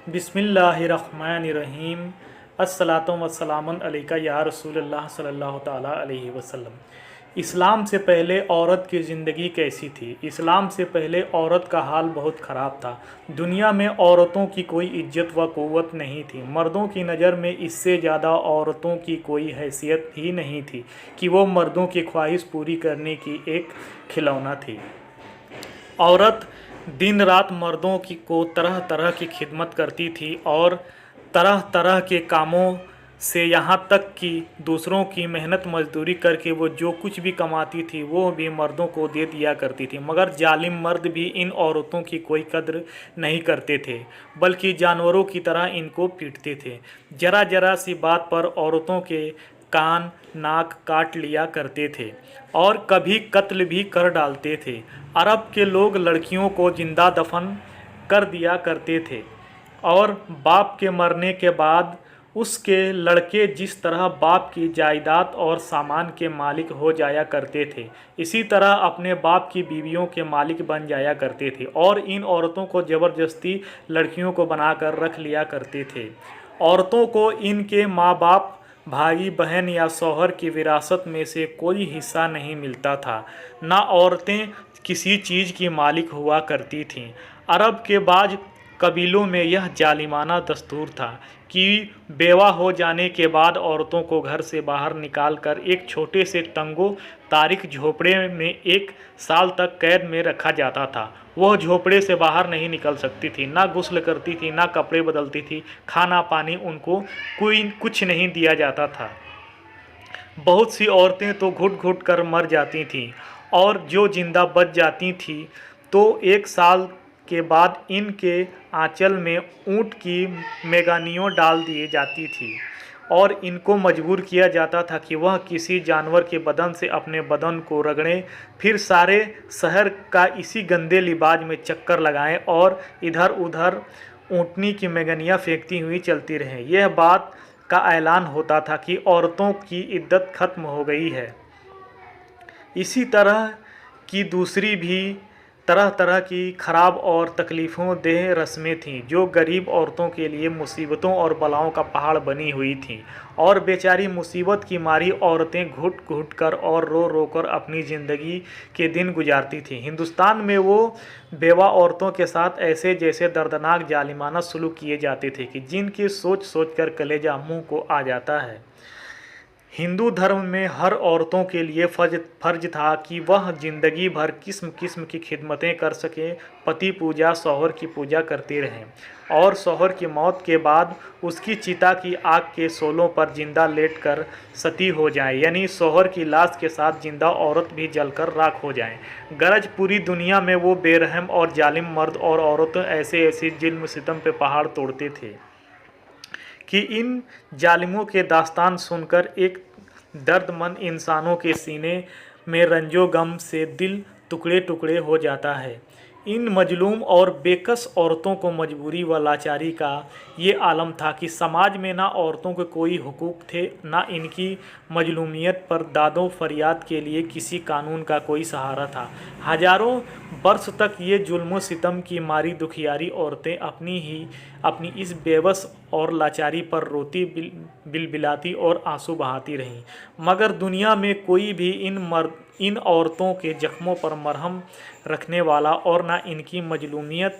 बिस्मिल्लाहिर्रहमानिर्रहीम। अस्सलातु वस्सलामुन अलैका या रसूलल्लाह सल्लल्लाहु ताला अलैहि वसल्लम। इस्लाम से पहले औरत की ज़िंदगी कैसी थी? इस्लाम से पहले औरत का हाल बहुत ख़राब था। दुनिया में औरतों की कोई इज्जत व क़ुव्वत नहीं थी। मर्दों की नज़र में इससे ज़्यादा औरतों की कोई हैसियत ही नहीं थी कि वो मर्दों की ख्वाहिश पूरी करने की एक खिलौना थी। औरत दिन रात मर्दों को तरह तरह की खिदमत करती थी और तरह तरह के कामों से यहाँ तक कि दूसरों की मेहनत मजदूरी करके वो जो कुछ भी कमाती थी वो भी मर्दों को दे दिया करती थी। मगर जालिम मर्द भी इन औरतों की कोई कद्र नहीं करते थे, बल्कि जानवरों की तरह इनको पीटते थे। जरा जरा सी बात पर औरतों के कान नाक काट लिया करते थे और कभी कत्ल भी कर डालते थे। अरब के लोग लड़कियों को जिंदा दफन कर दिया करते थे और बाप के मरने के बाद उसके लड़के जिस तरह बाप की जायदाद और सामान के मालिक हो जाया करते थे, इसी तरह अपने बाप की बीवियों के मालिक बन जाया करते थे और इन औरतों को ज़बरदस्ती लड़कियों को बनाकर रख लिया करते थे। औरतों को इनके माँ बाप, भाई बहन या शौहर की विरासत में से कोई हिस्सा नहीं मिलता था। ना औरतें किसी चीज़ की मालिक हुआ करती थीं। अरब के बाज़ कबीलों में यह जालिमाना दस्तूर था कि बेवा हो जाने के बाद औरतों को घर से बाहर निकालकर एक छोटे से तंगो तारीख झोपड़े में 1 साल तक कैद में रखा जाता था। वह झोपड़े से बाहर नहीं निकल सकती थी, ना गुस्ल करती थी, ना कपड़े बदलती थी, खाना पानी उनको कुछ नहीं दिया जाता था। बहुत सी औरतें तो घुट घुट कर मर जाती थीं और जो जिंदा बच जाती थीं तो 1 साल के बाद इनके आंचल में ऊँट की मेगानियों डाल दी जाती थी और इनको मजबूर किया जाता था कि वह किसी जानवर के बदन से अपने बदन को रगड़ें, फिर सारे शहर का इसी गंदे लिबाज में चक्कर लगाएं और इधर उधर ऊँटनी की मेगनियाँ फेंकती हुई चलती रहें। यह बात का ऐलान होता था कि औरतों की इद्दत खत्म हो गई है। इसी तरह की दूसरी भी तरह तरह की ख़राब और तकलीफ़ों देह रस्में थीं जो गरीब औरतों के लिए मुसीबतों और बलाओं का पहाड़ बनी हुई थीं और बेचारी मुसीबत की मारी औरतें घुट घुट कर और रो रो कर अपनी ज़िंदगी के दिन गुजारती थीं। हिंदुस्तान में वो बेवा औरतों के साथ ऐसे जैसे दर्दनाक जालिमाना सलूक किए जाते थे कि जिनकी सोच सोच कर कलेजा मुँह को आ जाता है। हिंदू धर्म में हर औरतों के लिए फ़र्ज था कि वह ज़िंदगी भर किस्म किस्म की खिदमतें कर सकें, पति पूजा, शौहर की पूजा करती रहें और शौहर की मौत के बाद उसकी चिता की आग के शोलों पर जिंदा लेटकर सती हो जाएं, यानी शौहर की लाश के साथ जिंदा औरत भी जलकर राख हो जाएं। गरज पूरी दुनिया में वो बेरहम और जालिम मर्द और औरतें ऐसे ऐसे जुल्म सितम पे पहाड़ तोड़ते थे कि इन जालिमों के दास्तान सुनकर एक दर्दमंद इंसानों के सीने में रंजो गम से दिल टुकड़े टुकड़े हो जाता है। इन मजलूम और बेकस औरतों को मजबूरी व लाचारी का ये आलम था कि समाज में ना औरतों के कोई हुकूक थे, ना इनकी मजलूमियत पर दादो फरियाद के लिए किसी कानून का कोई सहारा था। हजारों बरस तक ये जुल्म सितम की मारी दुखियारी औरतें अपनी इस बेबस और लाचारी पर रोती बिलबिलाती और आंसू बहाती रहीं, मगर दुनिया में कोई भी इन औरतों के जख्मों पर मरहम रखने वाला और ना इनकी मजलूमियत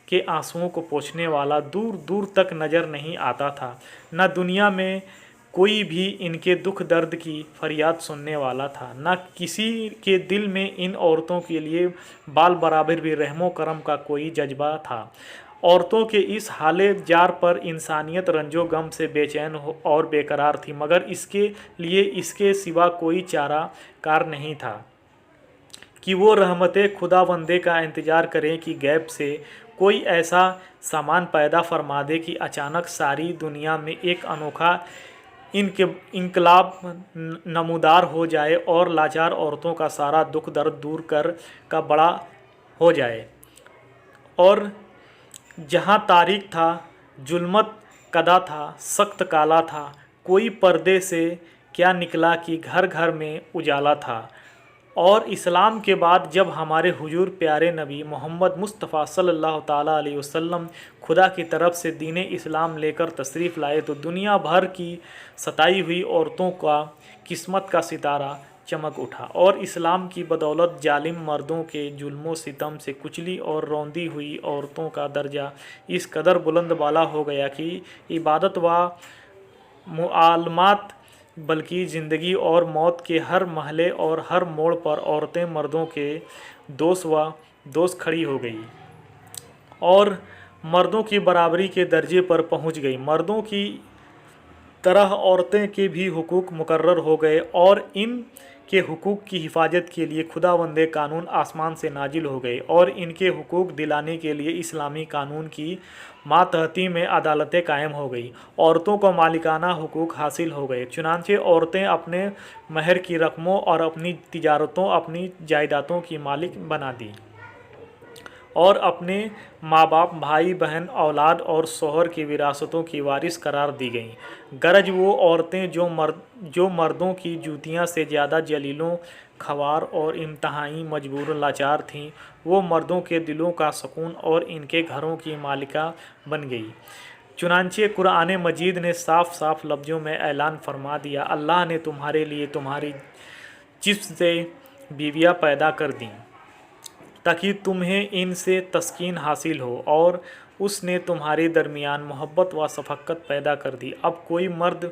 के आंसुओं को पोंछने वाला दूर दूर तक नज़र नहीं आता था। न दुनिया में कोई भी इनके दुख दर्द की फरियाद सुनने वाला था, न किसी के दिल में इन औरतों के लिए बाल बराबर भी रहमो करम का कोई जज्बा था। औरतों के इस हाले जार पर इंसानियत रंजो गम से बेचैन और बेकरार थी, मगर इसके लिए इसके सिवा कोई चारा कार नहीं था कि वो रहमते खुदावंदे का इंतज़ार करें कि गैब से कोई ऐसा सामान पैदा फरमा दे कि अचानक सारी दुनिया में एक अनोखा इनकलाब नमूदार हो जाए और लाचार औरतों का सारा दुख दर्द दूर कर का बड़ा हो जाए। और जहाँ तारीख था, जुल्मत कदा था, सख्त काला था, कोई पर्दे से क्या निकला कि घर घर में उजाला था। اور اسلام کے بعد جب ہمارے حضور پیارے نبی محمد مصطفیٰ صلی اللہ تعالیٰ علیہ وسلم خدا کی طرف سے دین اسلام لے کر تشریف لائے تو دنیا بھر کی ستائی ہوئی عورتوں کا قسمت کا ستارہ چمک اٹھا، اور اسلام کی بدولت ظالم مردوں کے ظلم و ستم سے کچلی اور روندی ہوئی عورتوں کا درجہ اس قدر بلند بالا ہو گیا کہ عبادت و معاملات بلکہ زندگی اور موت کے ہر مرحلے اور ہر موڑ پر عورتیں مردوں کے دوست کھڑی ہو گئی اور مردوں کی برابری کے درجے پر پہنچ گئی۔ مردوں کی طرح عورتیں کے بھی حقوق مقرر ہو گئے اور ان کے حقوق کی حفاظت کے لیے خداوند قانون آسمان سے نازل ہو گئے، اور ان کے حقوق دلانے کے لیے اسلامی قانون کی ماتحتی میں عدالتیں قائم ہو گئی، عورتوں کو مالکانہ حقوق حاصل ہو گئے۔ چنانچہ عورتیں اپنے مہر کی رقموں اور اپنی تجارتوں، اپنی جائیدادوں کی مالک بنا دی اور اپنے ماں باپ، بھائی بہن، اولاد اور شوہر کی وراثتوں کی وارث قرار دی گئیں۔ غرض وہ عورتیں جو مردوں کی جوتیاں سے زیادہ ذلیل و خوار اور انتہائی مجبور لاچار تھیں، وہ مردوں کے دلوں کا سکون اور ان کے گھروں کی مالکہ بن گئی۔ چنانچہ قرآن مجید نے صاف صاف لفظوں میں اعلان فرما دیا، اللہ نے تمہارے لیے تمہاری جنس سے بیویاں پیدا کر دیں تاکہ تمہیں ان سے تسکین حاصل ہو، اور اس نے تمہارے درمیان محبت و شفقت پیدا کر دی۔ اب کوئی مرد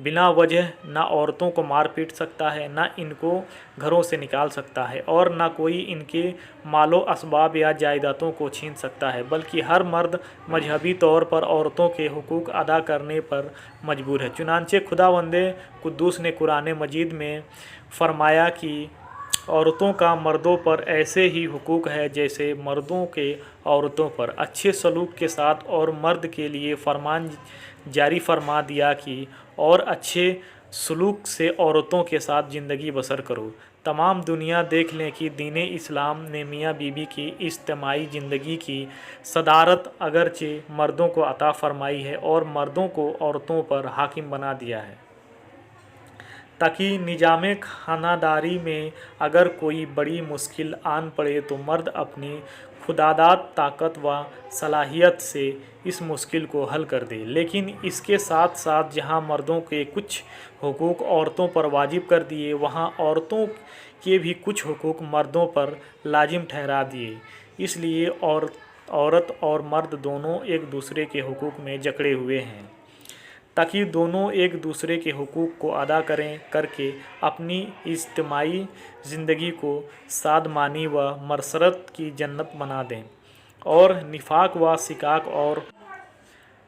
بنا وجہ نہ عورتوں کو مار پیٹ سکتا ہے، نہ ان کو گھروں سے نکال سکتا ہے، اور نہ کوئی ان کے مال و اسباب یا جائیدادوں کو چھین سکتا ہے، بلکہ ہر مرد مذہبی طور پر عورتوں کے حقوق ادا کرنے پر مجبور ہے۔ چنانچہ خداوند قدوس نے قرآن مجید میں فرمایا کہ عورتوں کا مردوں پر ایسے ہی حقوق ہے جیسے مردوں کے عورتوں پر، اچھے سلوک کے ساتھ، اور مرد کے لیے فرمان جاری فرما دیا کہ اور اچھے سلوک سے عورتوں کے ساتھ زندگی بسر کرو۔ تمام دنیا دیکھ لیں کہ دین اسلام نے میاں بیوی کی اجتماعی زندگی کی صدارت اگرچہ مردوں کو عطا فرمائی ہے اور مردوں کو عورتوں پر حاکم بنا دیا ہے، تاکہ نظام خانہ داری میں اگر کوئی بڑی مشکل آن پڑے تو مرد اپنی خودداد طاقت و صلاحیت سے اس مشکل کو حل کر دے۔ لیکن اس کے ساتھ ساتھ جہاں مردوں کے کچھ حقوق عورتوں پر واجب کر دیے، وہاں عورتوں کے بھی کچھ حقوق مردوں پر لازم ٹھہرا دیے۔ اس لیے عورت اور مرد دونوں ایک دوسرے کے حقوق میں جکڑے ہوئے ہیں، تاکہ دونوں ایک دوسرے کے حقوق کو ادا کر کے اپنی اجتماعی زندگی کو شادمانی و مسرت کی جنت بنا دیں، اور نفاق و شقاق اور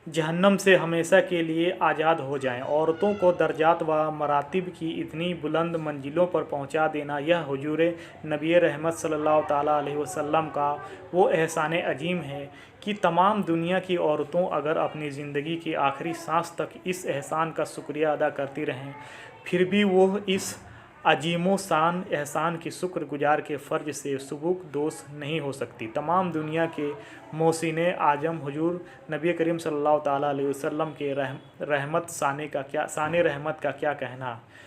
جہنم سے ہمیشہ کے لیے آزاد ہو جائیں۔ عورتوں کو درجات و مراتب کی اتنی بلند منزلوں پر پہنچا دینا، یہ حضور نبی رحمت صلی اللہ تعالیٰ علیہ وسلم کا وہ احسان عظیم ہے کہ تمام دنیا کی عورتوں اگر اپنی زندگی کی آخری سانس تک اس احسان کا شکریہ ادا کرتی رہیں، پھر بھی وہ اس عظیم و شان احسان کی شکر گزار کے فرض سے سبک دوش نہیں ہو سکتی۔ تمام دنیا کے محسن اعظم حضور نبی کریم صلی اللہ تعالیٰ علیہ وسلم کے شان رحمت کا کیا کہنا۔